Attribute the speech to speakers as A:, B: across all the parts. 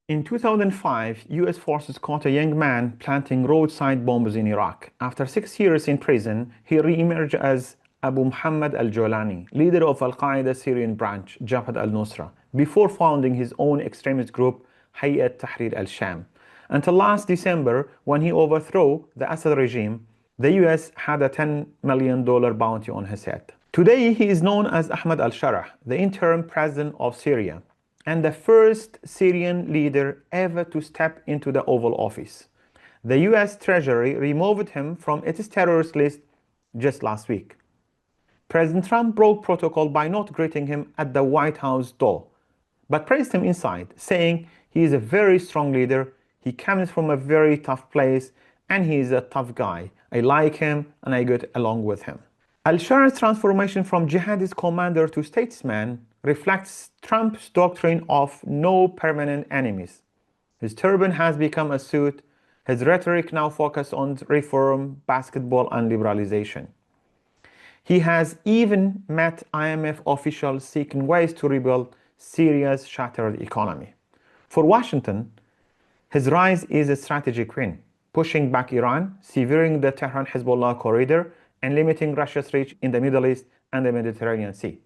A: In 2005, US forces caught a young man planting roadside bombs in Iraq. After 6 years in prison, he re-emerged as Abu Muhammad al-Jolani, leader of Al-Qaeda Syrian branch, Jabhat al-Nusra, before founding his own extremist group, Hayat Tahrir al-Sham. Until last December, when he overthrew the Assad regime, the US had a $10 million bounty on his head. Today, he is known as Ahmad al-Sharaa, the interim president of Syria, and the first Syrian leader ever to step into the Oval Office. The US Treasury removed him from its terrorist list just last week. President Trump broke protocol by not greeting him at the White House door, but praised him inside, saying he is a very strong leader, he comes from a very tough place, and he is a tough guy. I like him and I get along with him. Al-Sharaa's transformation from jihadist commander to statesman reflects Trump's doctrine of no permanent enemies. His turban has become a suit. His rhetoric now focuses on reform, basketball, and liberalization. He has even met IMF officials seeking ways to rebuild Syria's shattered economy. For Washington, his rise is a strategic win, pushing back Iran, severing the Tehran-Hezbollah corridor, and limiting Russia's reach in the Middle East and the Mediterranean Sea.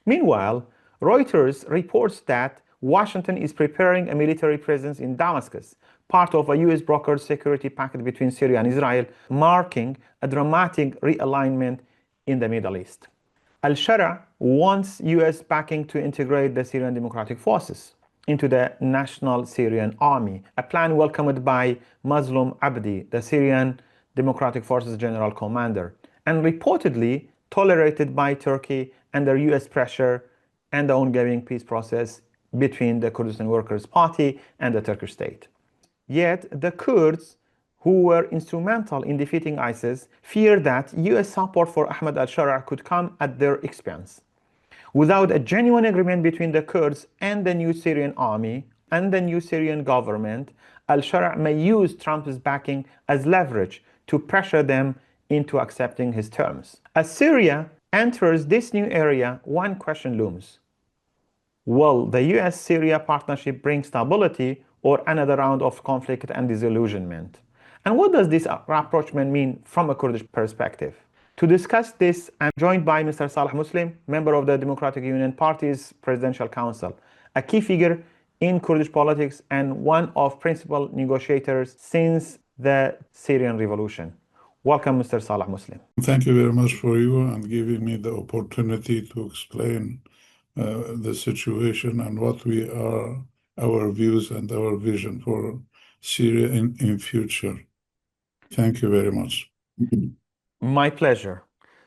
A: Meanwhile, Reuters reports that Washington is preparing a military presence in Damascus, part of a US brokered security pact between Syria and Israel, marking a dramatic realignment in the Middle East. Al-Sharaa wants US backing to integrate the Syrian Democratic Forces into the National Syrian Army, a plan welcomed by Muslim Abdi, the Syrian Democratic Forces General Commander, and reportedly tolerated by Turkey under US pressure and the ongoing peace process between the Kurdistan Workers' Party and the Turkish state. Yet the Kurds, who were instrumental in defeating ISIS, fear that US support for Ahmad al-Sharaa could come at their expense. Without a genuine agreement between the Kurds and the new Syrian army and the new Syrian government, al-Sharaa may use Trump's backing as leverage to pressure them into accepting his terms. As Syria enters this new area, one question looms. Will the US-Syria partnership bring stability or another round of conflict and disillusionment? And what does this rapprochement mean from a Kurdish perspective? To discuss this, I'm joined by Mr. Salih Muslim, member of the Democratic Union Party's Presidential Council, a key figure in Kurdish politics and one of principal negotiators since the Syrian Revolution. Welcome, Mr. Salih Muslim.
B: Thank you very much for you and giving me the opportunity to explain the situation and what we are, our views and our vision for Syria in future. Thank you very much.
A: My pleasure.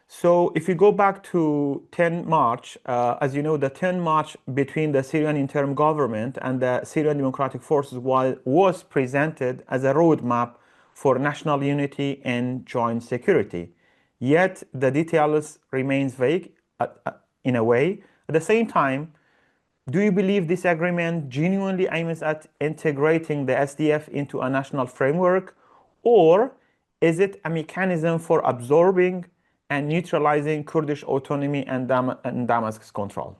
A: So if you go back to 10 March, as you know, the 10 March between the Syrian Interim Government and the Syrian Democratic Forces was presented as a roadmap for national unity and joint security. Yet the details remains vague in a way. At the same time, do you believe this agreement genuinely aims at integrating the SDF into a national framework, or is it a mechanism for absorbing and neutralizing Kurdish autonomy and Damascus control,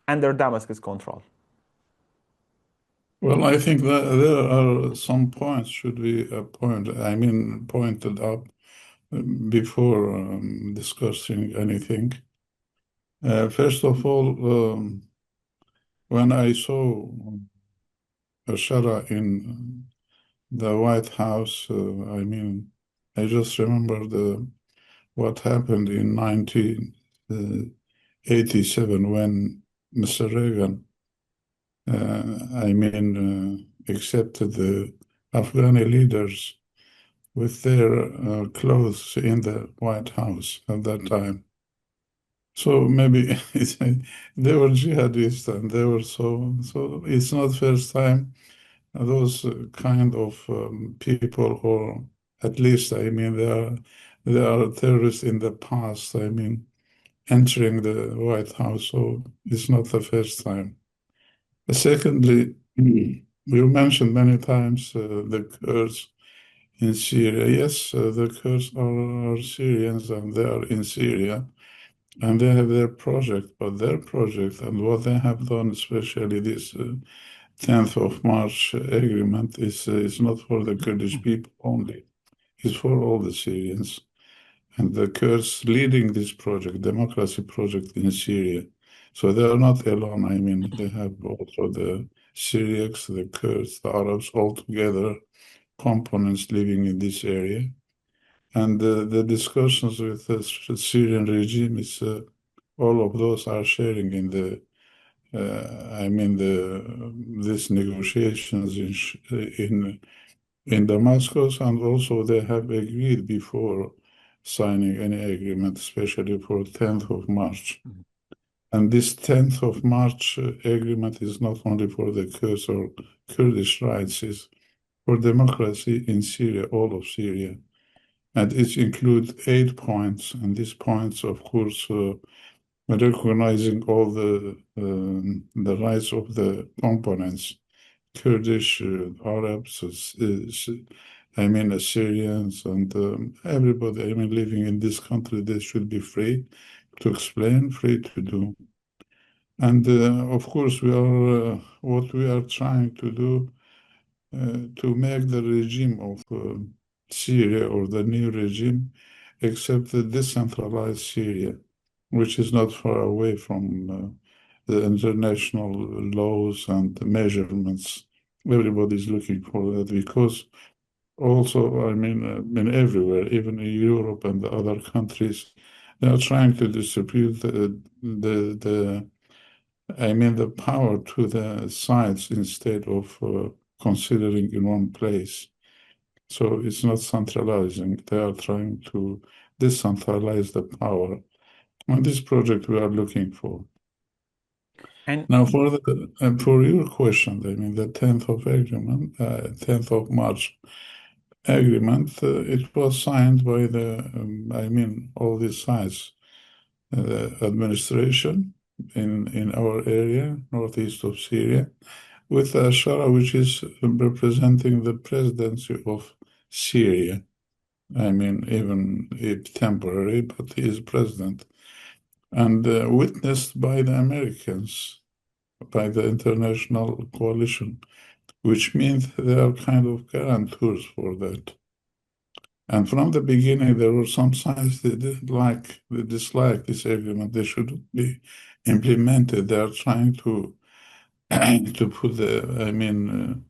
A: under Damascus control?
B: Well, I think that there are some points should be pointed out before discussing anything. First of all, when I saw al-Sharaa in the White House, I just remember what happened in 1987 when Mr. Reagan accepted the Afghani leaders with their clothes in the White House at that time. So maybe they were jihadists and they were so it's not first time those kind of people, or at least they are terrorists in the past, entering the White House, so it's not the first time. Secondly, you mentioned many times the Kurds in Syria. Yes, the Kurds are Syrians and they are in Syria and they have their project, but their project and what they have done, especially this 10th of March agreement is not for the Kurdish people only. It's for all the Syrians. And the Kurds leading this project, democracy project in Syria. So they are not alone. I mean, they have also the Syriacs, the Kurds, the Arabs, all together, components living in this area. And the discussions with the Syrian regime is all of those are sharing in the these negotiations in Damascus, and also they have agreed before signing any agreement, especially for 10th of March.
A: Mhm.
B: And this 10th of March agreement is not only for the Kurds or Kurdish rights, it's for democracy in Syria, all of Syria. And it includes 8 points, and these points, of course, recognizing all the rights of the components, Kurdish, Arabs, Syrians, and everybody, living in this country, they should be free to explain, free to do. And of course, what we are trying to do to make the regime of Syria, or the new regime, accept the decentralized Syria, which is not far away from the international laws and measurements. Everybody's looking for that, because also, everywhere, even in Europe and the other countries, they are trying to distribute the power to the sides instead of considering in one place. So it's not centralizing. They are trying to decentralize the power. On this project we are looking for.
A: And
B: Now, for your question, the 10th of agreement, 10th of March agreement, it was signed by all these sides, the administration in our area, northeast of Syria, with Al-Sharaa, which is representing the presidency of Syria. Even if temporary, but he is president. And witnessed by the Americans, by the international coalition, which means they are kind of guarantors for that. And from the beginning, there were some sides that they dislike this agreement. They should be implemented. They are trying to to put the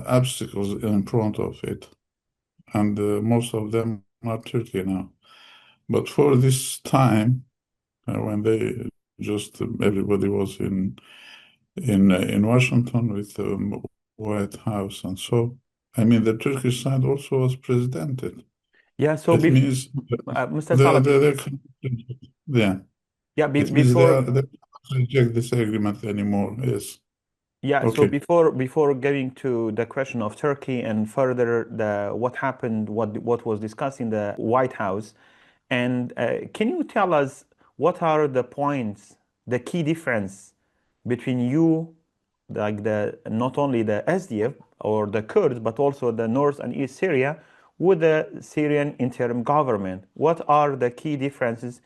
B: obstacles in front of it, and most of them are Turkey now. But for this time, when they just everybody was in Washington with the White House, and so the Turkish side also was presidented.
A: yeah, so
B: It means
A: Mr. Salih,
B: yeah.
A: yeah,
B: It means they can't reject this agreement anymore. Yes.
A: yeah, so
B: Okay.
A: before getting to the question of Turkey and further what happened, what was discussed in the White House, and can you tell us what are the points, the key difference between you, like not only the SDF or the Kurds, but also the North and East Syria, with the Syrian Interim Government? What are the key differences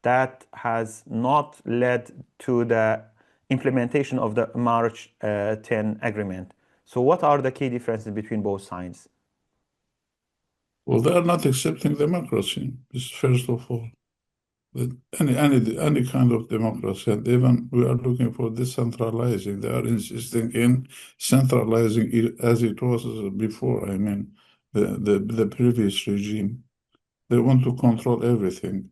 A: that has not led to the implementation of the March 10 agreement? So what are the key differences between both sides?
B: Well, they are not accepting democracy. This first of all. Any kind of democracy, and even we are looking for decentralizing. They are insisting in centralizing it as it was before. The previous regime. They want to control everything.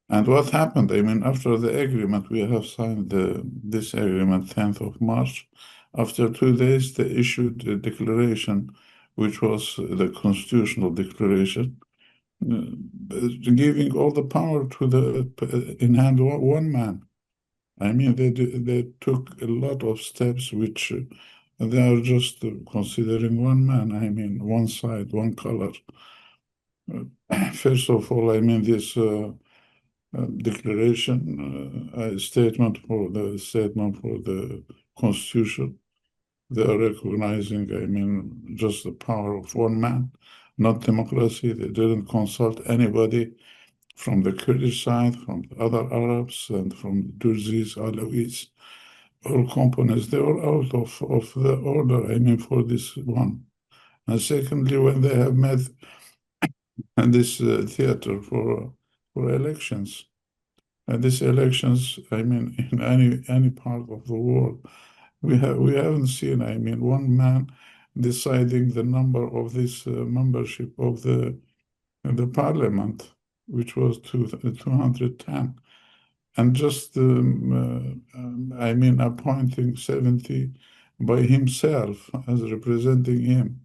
B: And what happened? After the agreement, we have signed this agreement 10th of March. After 2 days, they issued a declaration, which was the constitutional declaration, giving all the power to in hand one man. They took a lot of steps which they are just considering one man. One side, one color. First of all, this declaration, statement for the Constitution. They are recognizing, just the power of one man, not democracy. They didn't consult anybody from the Kurdish side, from the other Arabs, and from the Durzis, Alawis, all components, they were out of the order, I mean, for this one. And secondly, when they have met and this theater for elections, and these elections, I mean, in any part of the world, we haven't seen, I mean, one man deciding the number of this membership of the parliament, which was 210, and just I mean, appointing 70 by himself as representing him,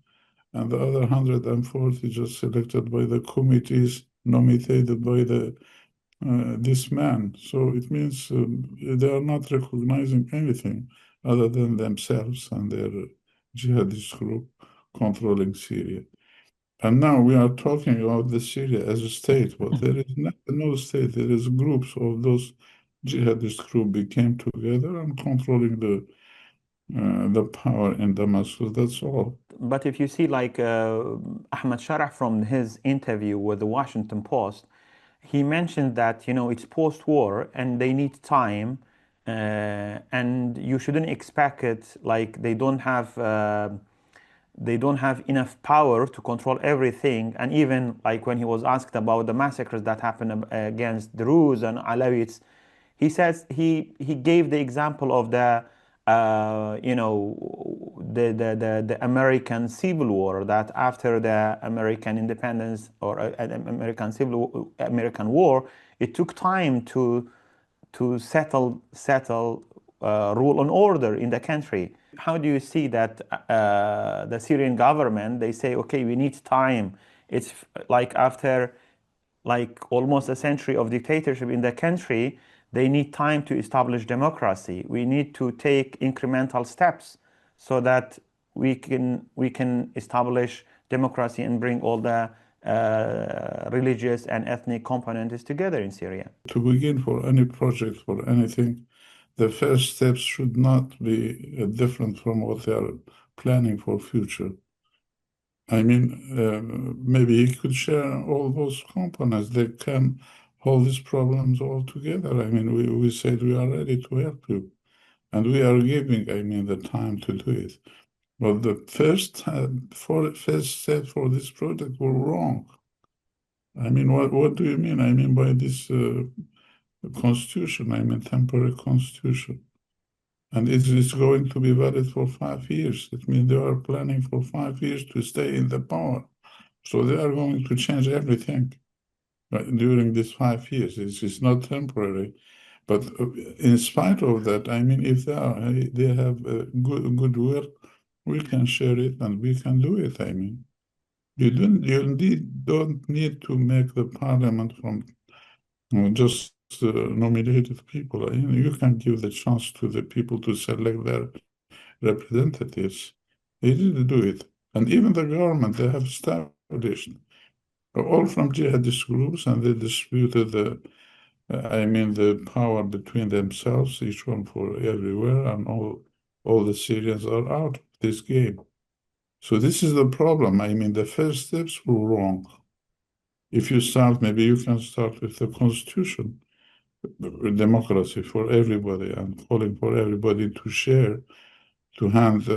B: and the other 140 just selected by the committees nominated by this man. So it means they are not recognizing anything other than themselves and their jihadist group controlling Syria. And now we are talking about the Syria as a state, but there is not no state. There is groups of those jihadist group became together and controlling the power in Damascus. That's all.
A: But if you see, like Ahmad Sharah from his interview with the Washington Post, he mentioned that it's post-war and they need time, and you shouldn't expect it. Like they don't have enough power to control everything. And even like when he was asked about the massacres that happened against Druze and Alawites, he says he gave the example of the the American Civil War, that after the American independence or American War, it took time to settle rule and order in the country. How do you see that the Syrian government, they say, okay, we need time. It's like after like almost a century of dictatorship in the country, they need time to establish democracy. We need to take incremental steps so that we can establish democracy and bring all the religious and ethnic components together in Syria.
B: To begin, for any project, for anything, the first steps should not be different from what they are planning for future. I mean, maybe he could share all those components. They can hold these problems all together. I mean, we said we are ready to help you, and we are giving, I mean, the time to do it. But the first step for this project were wrong. I mean, what do you mean? I mean by this constitution, I mean temporary constitution. And it is going to be valid for 5 years. It means they are planning for 5 years to stay in the power. So they are going to change everything during these 5 years. It's not temporary. But in spite of that, I mean, if they have goodwill, we can share it and we can do it. I mean, you don't need to make the parliament from just nominated people. You can give the chance to the people to select their representatives. They didn't do it. And even the government, they have established all from jihadist groups, and they disputed the power between themselves, each one for everywhere, and all the Syrians are out of this game. So this is the problem. I mean, the first steps were wrong. If you start, maybe you can start with the constitution, democracy for everybody, and calling for everybody to share, to hand,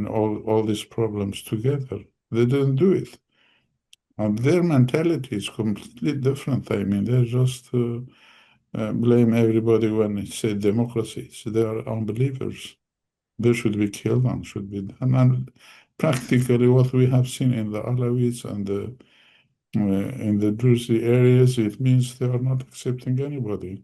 B: all these problems together. They didn't do it. And their mentality is completely different. I mean, they just blame everybody when they say democracy. So they are unbelievers. They should be killed and should be done. And practically what we have seen in the Alawites and in the Druze areas, it means they are not accepting anybody.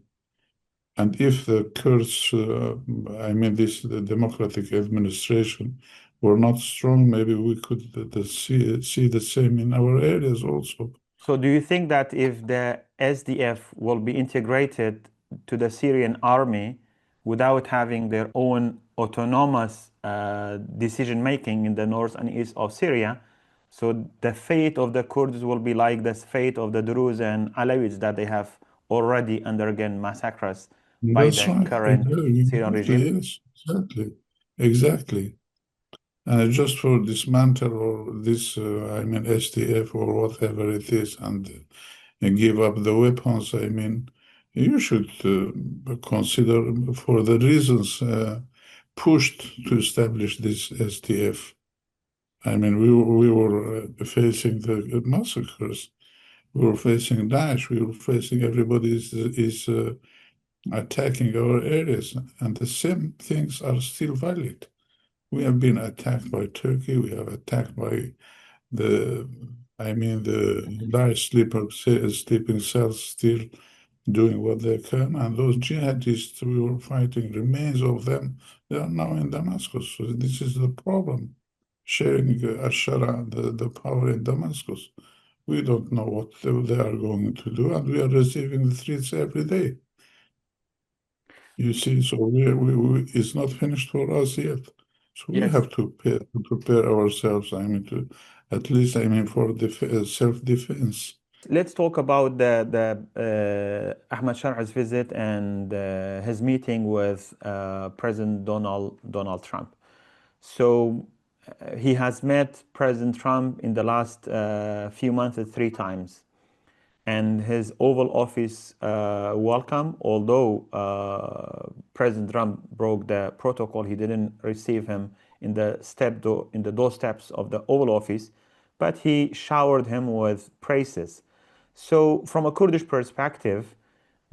B: And if the Kurds, the democratic administration were not strong, maybe we could see the same in our areas also.
A: So do you think that if the SDF will be integrated to the Syrian army without having their own autonomous decision making in the north and east of Syria, so the fate of the Kurds will be like the fate of the Druze and Alawites, that they have already undergone massacres by
B: That's
A: the
B: right.
A: current Syrian regime?
B: Yes, exactly. Exactly. And just for dismantle or this, SDF or whatever it is, and give up the weapons, you should consider for the reasons pushed to establish this SDF. I mean, we were facing the massacres. We were facing Daesh. We were facing everybody is attacking our areas, and the same things are still valid. We have been attacked by Turkey. We have attacked by the Daesh sleeping cells still doing what they can, and those jihadists we were fighting, remains of them, they are now in Damascus. So this is the problem, sharing Al-Sharaa, the power in Damascus. We don't know what they are going to do, and we are receiving the threats every day. You see, so it's not finished for us yet. So we
A: Yes.
B: have to prepare ourselves, to at least, for self-defense.
A: Let's talk about the Ahmad Shar'a's visit and his meeting with President Donald Trump. So he has met President Trump in the last few months 3 times, and his Oval Office welcome, although President Trump broke the protocol, he didn't receive him in the doorsteps of the Oval Office, but he showered him with praises. So, from a Kurdish perspective,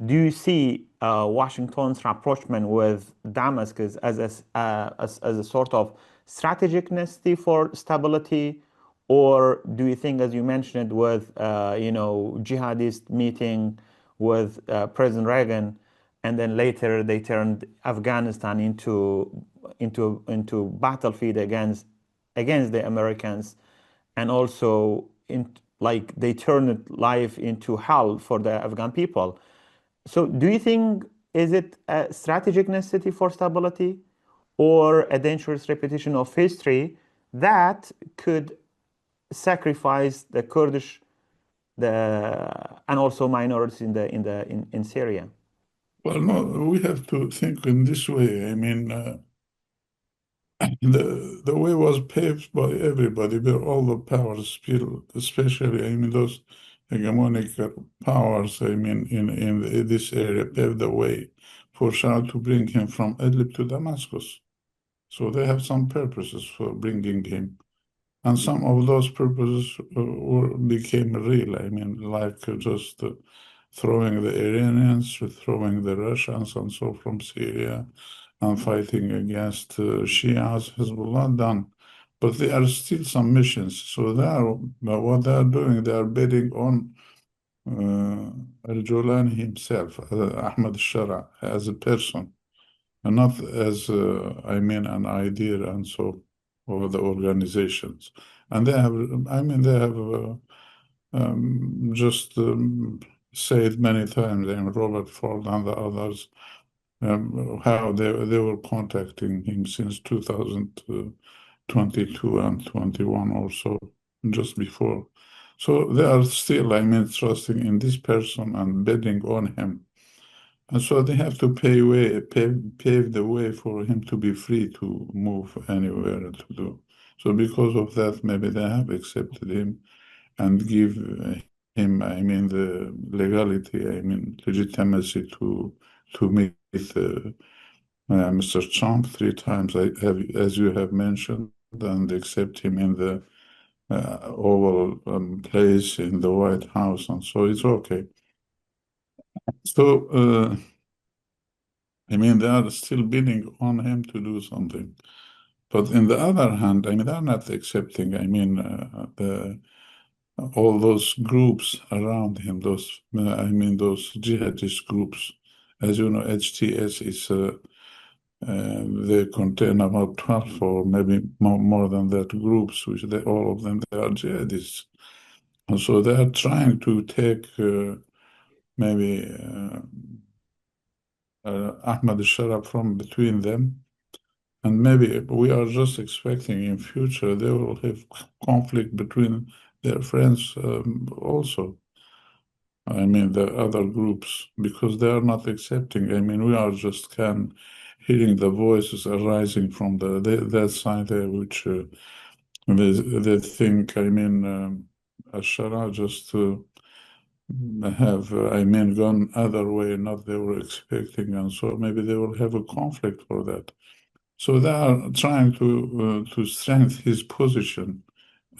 A: do you see Washington's rapprochement with Damascus as a sort of strategic necessity for stability, or do you think, as you mentioned, with jihadist meeting with President Reagan, and then later they turned Afghanistan into battlefield against the Americans, and also they turned life into hell for the Afghan people. So do you think, is it a strategic necessity for stability, or a dangerous repetition of history that could sacrifice the Kurdish and also minorities in Syria?
B: Well, no, we have to think in this way. The way was paved by everybody, where all the powers feel, especially, those hegemonic powers, in this area, paved the way for Shah to bring him from Idlib to Damascus. So they have some purposes for bringing him. And some of those purposes became real. Like just throwing the Iranians, throwing the Russians and so from Syria, and fighting against Shias, Hezbollah, done. But there are still some missions. So what they are doing, they are betting on Al-Jolani himself, Ahmad al-Sharaa, as a person, and not as, an idea and so, or the organizations. And they have, just said many times, Robert Ford and the others, how they were contacting him since 2022 and 21 or so, just before. So they are still, trusting in this person and betting on him. And so they have to pave the way for him to be free to move anywhere to do. So because of that, maybe they have accepted him and give him, the legality, legitimacy to meet Mr. Trump 3 times, as you have mentioned, and accept him in the Oval place in the White House, and so it's okay. So, they are still bidding on him to do something. But in the other hand, they're not accepting, all those groups around him, those jihadist groups. As you know, HTS is, they contain about 12 or maybe more than that groups, which all of them, they are jihadists. And so they are trying to take maybe Ahmad al-Sharaa from between them. And maybe we are just expecting in future they will have conflict between their friends also. The other groups, because they are not accepting. We are just hearing the voices arising from that side there, which they think, Al-Sharaa just have, gone other way, not they were expecting, and so maybe they will have a conflict for that. So they are trying to strengthen his position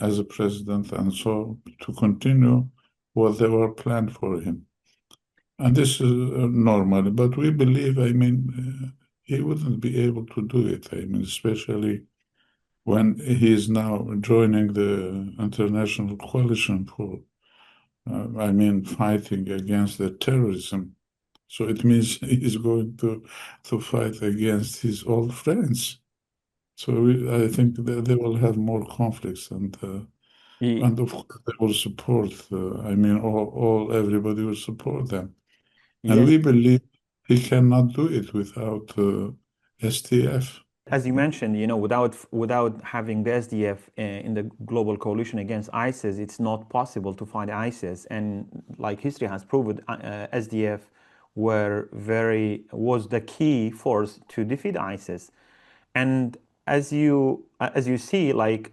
B: as a president, and so to continue what they were planned for him. And this is normal, but we believe, I mean, he wouldn't be able to do it. I mean, especially when he is now joining the international coalition for, I mean, fighting against the terrorism. So it means he's going to fight against his old friends. So I think that they will have more conflicts,
A: Ye-
B: and of course they will support. I mean, all everybody will support them, and
A: Yes,
B: we believe he cannot do it without STF.
A: as you mentioned, without having the SDF in the global coalition against ISIS, it's not possible to fight ISIS. And like history has proven, SDF was the key force to defeat ISIS. And as you see, like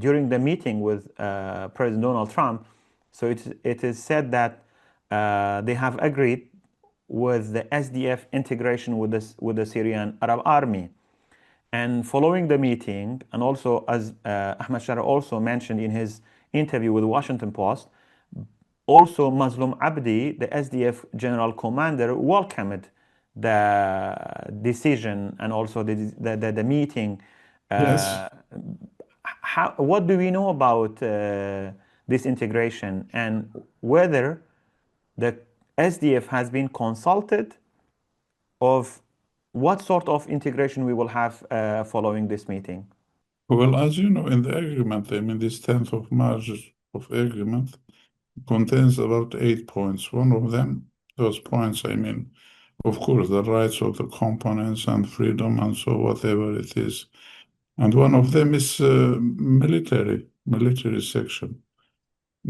A: during the meeting with President Donald Trump, so it is said that they have agreed with the SDF integration with the Syrian Arab Army. And following the meeting, and also as Ahmad Shara also mentioned in his interview with the Washington Post, also Mazlum Abdi, the SDF general commander, welcomed the decision and also the meeting.
B: Yes.
A: Uh, what do we know about this integration, and whether the SDF has been consulted of what sort of integration we will have following this meeting?
B: Well, as you know, in the agreement, I mean, this 10th of March of agreement contains about 8 points. One of them, those points, I mean, of course, the rights of the components and freedom and so whatever it is. And one of them is military section.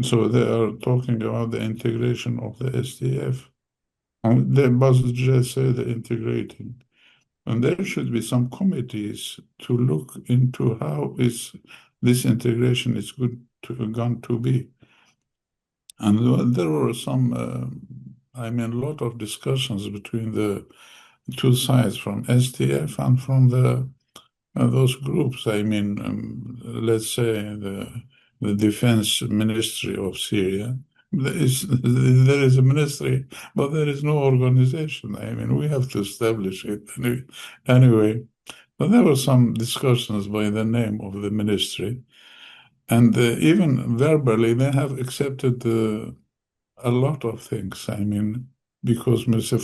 B: So they are talking about the integration of the SDF. And they must just say the integrating. And there should be some committees to look into how is this integration is going to be. And there were some, I mean, a lot of discussions between the two sides from SDF and from those groups. I mean, let's say the Defense Ministry of Syria. There is a ministry, but there is no organization. I mean, we have to establish it anyway. But there were some discussions by the name of the ministry, and even verbally, they have accepted a lot of things. I mean, because Mr.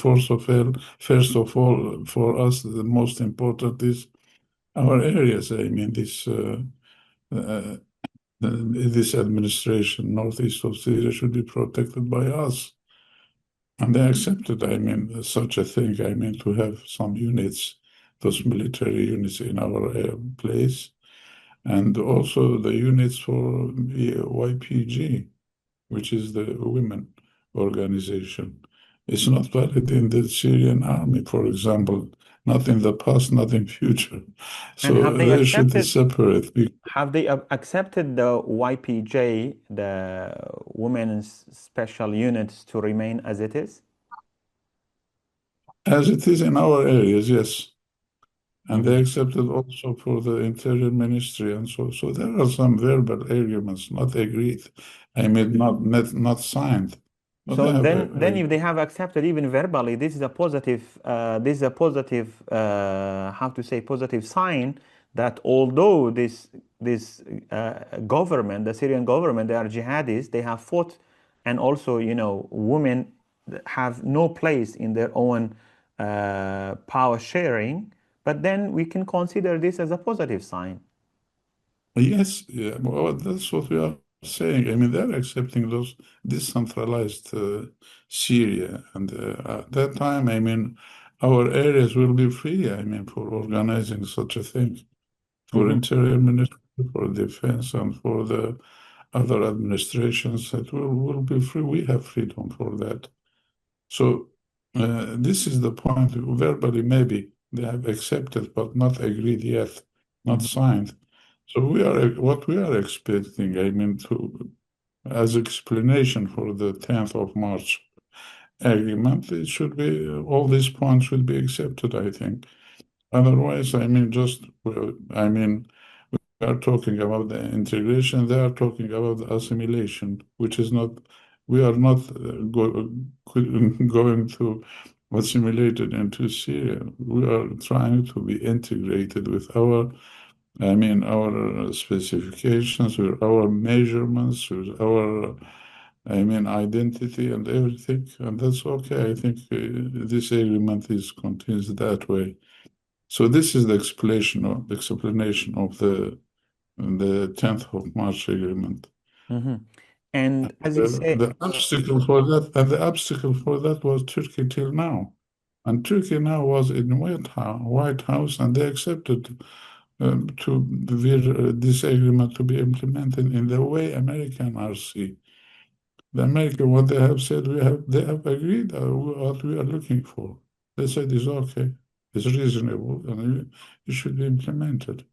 B: First of all, for us, the most important is our areas. I mean, uh, this administration, northeast of Syria, should be protected by us. And they accepted, I mean, such a thing. I mean, to have some units, those military units in our place, and also the units for the YPG, which is the women organization. It's not valid in the Syrian army, for example, not in the past, not in future.
A: And
B: So they should be separate.
A: have they accepted the YPJ, the Women's Special Units, to remain as it is?
B: As it is in our areas, yes. And
A: Mhm.
B: they accepted also for the Interior Ministry and so there are some verbal agreements not agreed. I mean, not signed, but
A: So
B: they have
A: then, if they have accepted even verbally, this is a positive. This is a positive. How to say positive sign that although this government, the Syrian government, they are jihadists. They have fought, and also women have no place in their own power sharing. But then we can consider this as a positive sign.
B: Yes, yeah, well, that's what we are saying. I mean, they're accepting those decentralized Syria, and at that time, I mean, our areas will be free. I mean, for organizing such a thing, for
A: Mhm.
B: Interior Ministry, for Defense, and for the other administrations, that will be free. We have freedom for that. So this is the point. Verbally, maybe they have accepted, but not agreed yet, not
A: Mhm.
B: signed. So what we are expecting, I mean, as explanation for the 10th of March agreement, it should be all these points should be accepted, I think. Otherwise, I mean, I mean, we are talking about the integration, they are talking about the assimilation, which is not, we are not going to assimilate it into Syria. We are trying to be integrated with our, I mean, our specifications, with our measurements, with our, I mean, identity and everything. And that's okay. I think this agreement is continues that way. So this is the explanation of the 10th of March agreement.
A: Mhm. And as you say,
B: The obstacle for that was Turkey till now. And Turkey now was in White House, and they accepted this agreement to be implemented in the way American RC. The American, what they have said, they have agreed what we are looking for. They said it's okay, it's reasonable, and it should be implemented.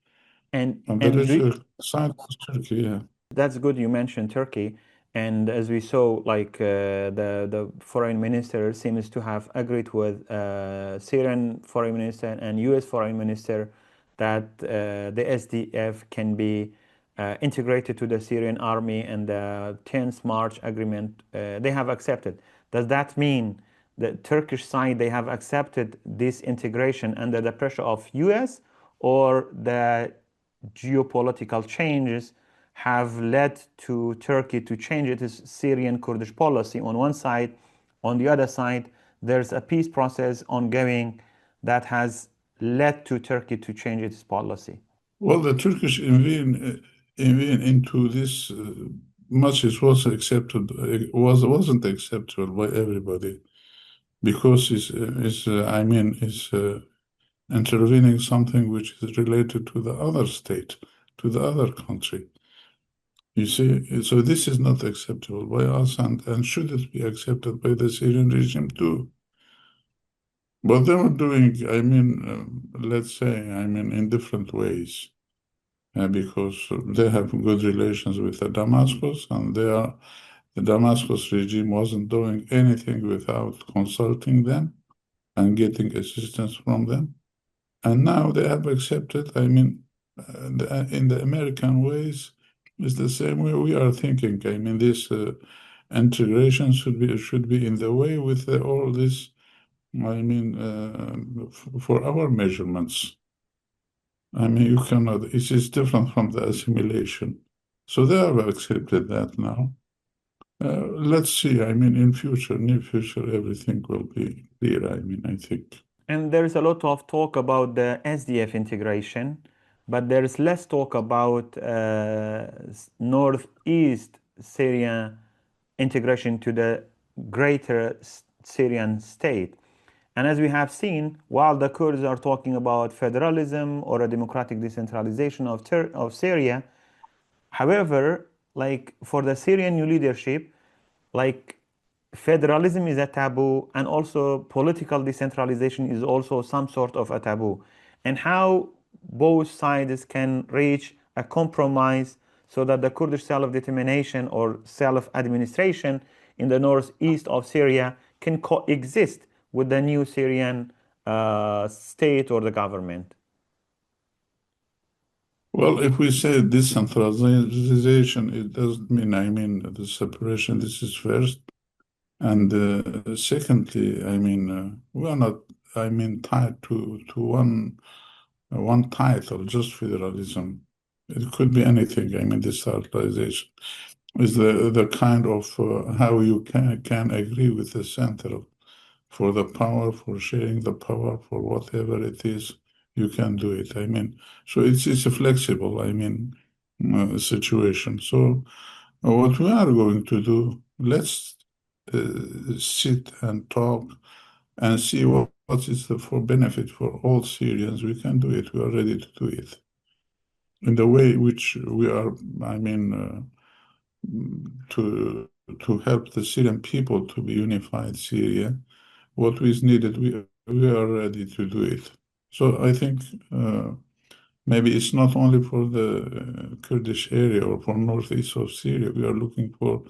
A: and
B: And the
A: and do,
B: rest side was Turkey, yeah.
A: that's good you mentioned Turkey. And as we saw, like the foreign minister seems to have agreed with Syrian foreign minister and U.S. foreign minister that the SDF can be integrated to the Syrian army, and the 10th March agreement they have accepted. Does that mean the Turkish side they have accepted this integration under the pressure of U.S., or the geopolitical changes have led to Turkey to change its Syrian Kurdish policy on one side? On the other side, there's a peace process ongoing that has led to Turkey to change its policy.
B: Well, the Turkish intervene into this much as was accepted wasn't acceptable by everybody because it's intervening something which is related to the other state, to the other country. You see, so this is not acceptable by us and shouldn't be accepted by the Syrian regime too. But they were doing, let's say, in different ways. Because they have good relations with the Damascus, and the Damascus regime wasn't doing anything without consulting them and getting assistance from them. And now they have accepted, in the American ways, it's the same way we are thinking. This integration should be in the way with all this, for our measurements. You cannot, it is different from the assimilation. So they have accepted that now. Let's see, in future, near future, everything will be clear, I think.
A: And there's a lot of talk about the SDF integration, but there's less talk about northeast Syria integration to the greater Syrian state. And as we have seen, while the Kurds are talking about federalism or a democratic decentralization of Syria, however, like for the Syrian new leadership, like federalism is a taboo, and also political decentralization is also some sort of a taboo. And how both sides can reach a compromise so that the Kurdish self-determination or self-administration in the northeast of Syria can coexist with the new Syrian state or the government.
B: Well, if we say decentralization, it doesn't mean, the separation. This is first. And secondly, we are not, tied to one title, just federalism. It could be anything. Decentralization is the kind of how you can agree with the center for the power, for sharing the power, for whatever it is, you can do it. So it's a flexible, situation. So what we are going to do, let's sit and talk and see what is the for benefit for all Syrians. We can do it. We are ready to do it in the way which we are. To help the Syrian people to be unified Syria. What is needed, we are ready to do it. So I think maybe it's not only for the Kurdish area or for northeast of Syria. We are looking for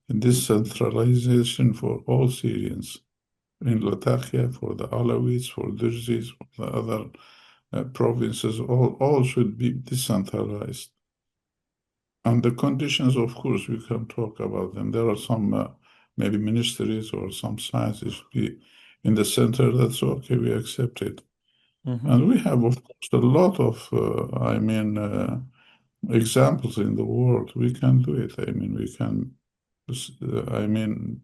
B: decentralization for all Syrians in Latakia, for the Alawites, for Durzis, for the other provinces, all should be decentralized. And the conditions, of course, we can talk about them. There are some maybe ministries or some sciences be in the center. That's okay, we accept it. And we have, of course, a lot of, examples in the world. We can do it. I mean, we can,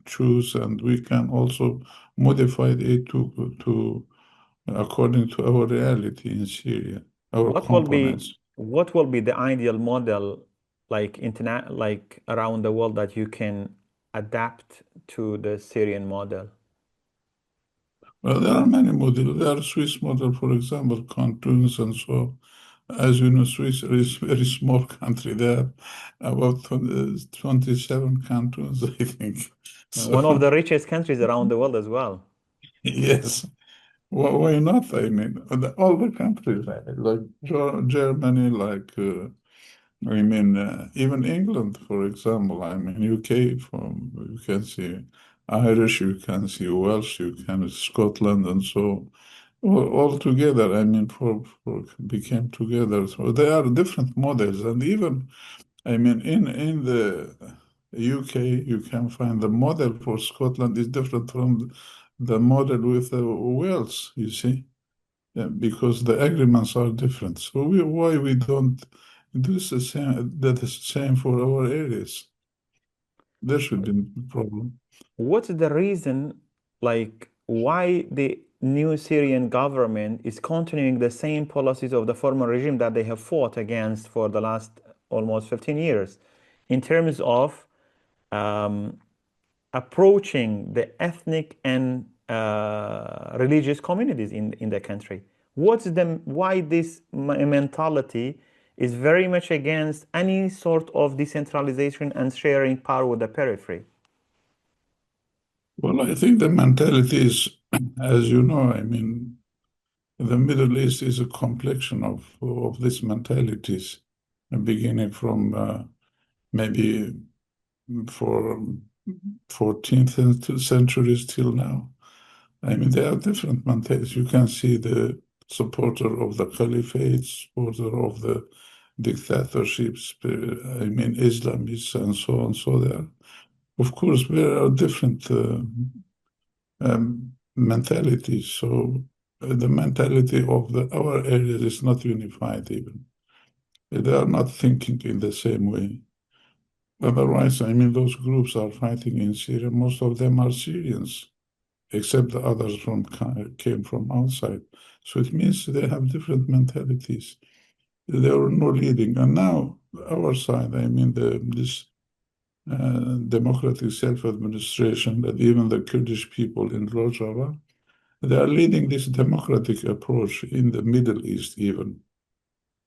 B: choose, and we can also modify it to according to our reality in Syria, our components.
A: What will be the ideal model, like internet, like around the world, that you can adapt to the Syrian model?
B: Well, there are many models. There are Swiss model, for example, cantons and so. As you know, Swiss is a very small country. There are about 27 cantons, I think.
A: One of
B: So,
A: the richest countries around the world as well.
B: yes. Why not? I mean, all the countries, like Germany, like even England, for example. I mean, UK. From you can see Irish, you can see Welsh, you can Scotland, and so all together. I mean, for became together. So there are different models, and even in the UK, you can find the model for Scotland is different from the model with Wales. You see. Yeah, because the agreements are different. So why we don't do the same, that is the same for our areas? There should be no problem.
A: What's the reason, like, why the new Syrian government is continuing the same policies of the former regime that they have fought against for the last almost 15 years in terms of um, approaching the ethnic and religious communities in the country? Why this mentality is very much against any sort of decentralization and sharing power with the periphery?
B: Well, I think the mentality is, as you know, the Middle East is a complexion of these mentalities, beginning from maybe for 14th centuries till now. There are different mentalities. You can see the supporter of the caliphate, supporter of the dictatorships, Islamists, and so on. So there, of course, there are different mentalities. So the mentality of our areas is not unified even. They are not thinking in the same way. Otherwise, those groups are fighting in Syria. Most of them are Syrians, except the others came from outside. So it means they have different mentalities. There were no leading. And now our side, this democratic self-administration, that even the Kurdish people in Rojava, they are leading this democratic approach in the Middle East even.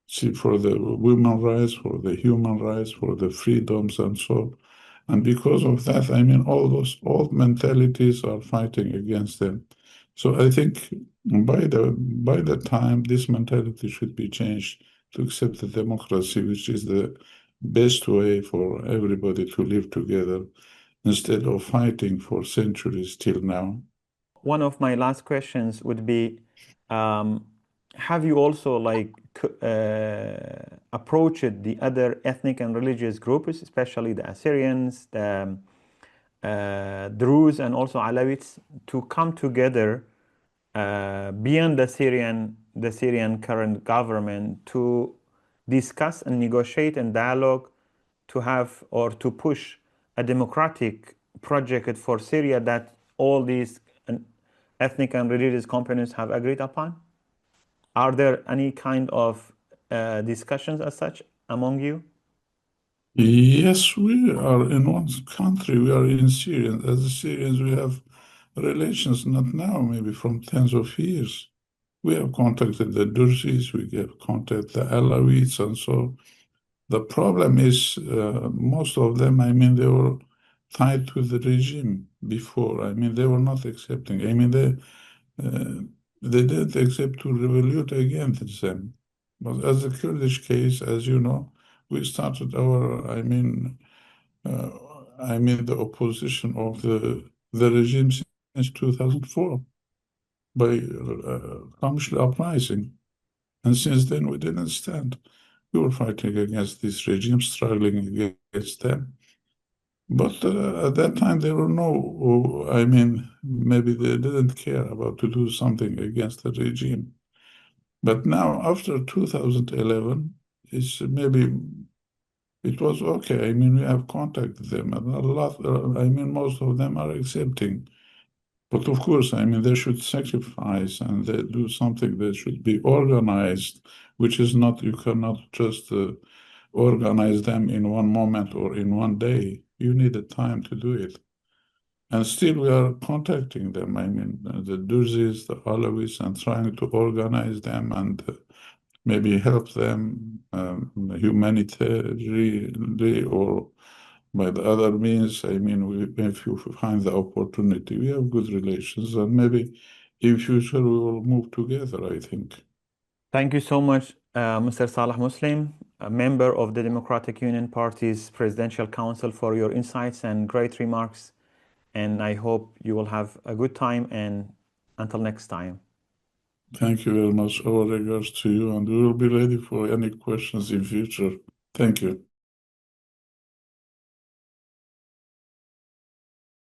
B: See, for the women rights, for the human rights, for the freedoms and so. And because of that, all those old mentalities are fighting against them. So I think by the time this mentality should be changed to accept the democracy, which is the best way for everybody to live together instead of fighting for centuries till now.
A: One of my last questions would be, have you also approached the other ethnic and religious groups, especially the Assyrians, the Druze, and also Alawites, to come together beyond the Syrian current government to discuss and negotiate and dialogue to have or to push a democratic project for Syria that all these ethnic and religious components have agreed upon? Are there any kind of discussions as such among you?
B: Yes, we are in one country. We are in Syria. As Syrians, we have relations not now, maybe from tens of years. We have contacted the Dursis, we have contacted the Alawites, and so the problem is most of them, they were tied to the regime before. They were not accepting. They didn't accept to revolute against them. But as the Kurdish case, as you know, we started our, the opposition of the regime since 2004 by Kamishli uprising. And since then, we didn't stand. We were fighting against this regime, struggling against them. But at that time, there were no, I mean, maybe they didn't care about to do something against the regime. But now, after 2011, it's maybe it was okay. I mean, we have contacted them, and a lot, I mean, most of them are accepting. But of course, I mean, they should sacrifice and they do something that should be organized, which is not, you cannot just organize them in one moment or in one day. You need a time to do it. And still we are contacting them. I mean, the Durzis, the Alawis, and trying to organize them and maybe help them humanitarianly or by the other means. I mean, if you find the opportunity, we have good relations, and maybe in future we will move together, I think.
A: Thank you so much, Mr. Salih Muslim, a member of the Democratic Union Party's Presidential Council, for your insights and great remarks. And I hope you will have a good time, and until next time.
B: Thank you very much. Our regards to you, and we will be ready for any questions in future. Thank you.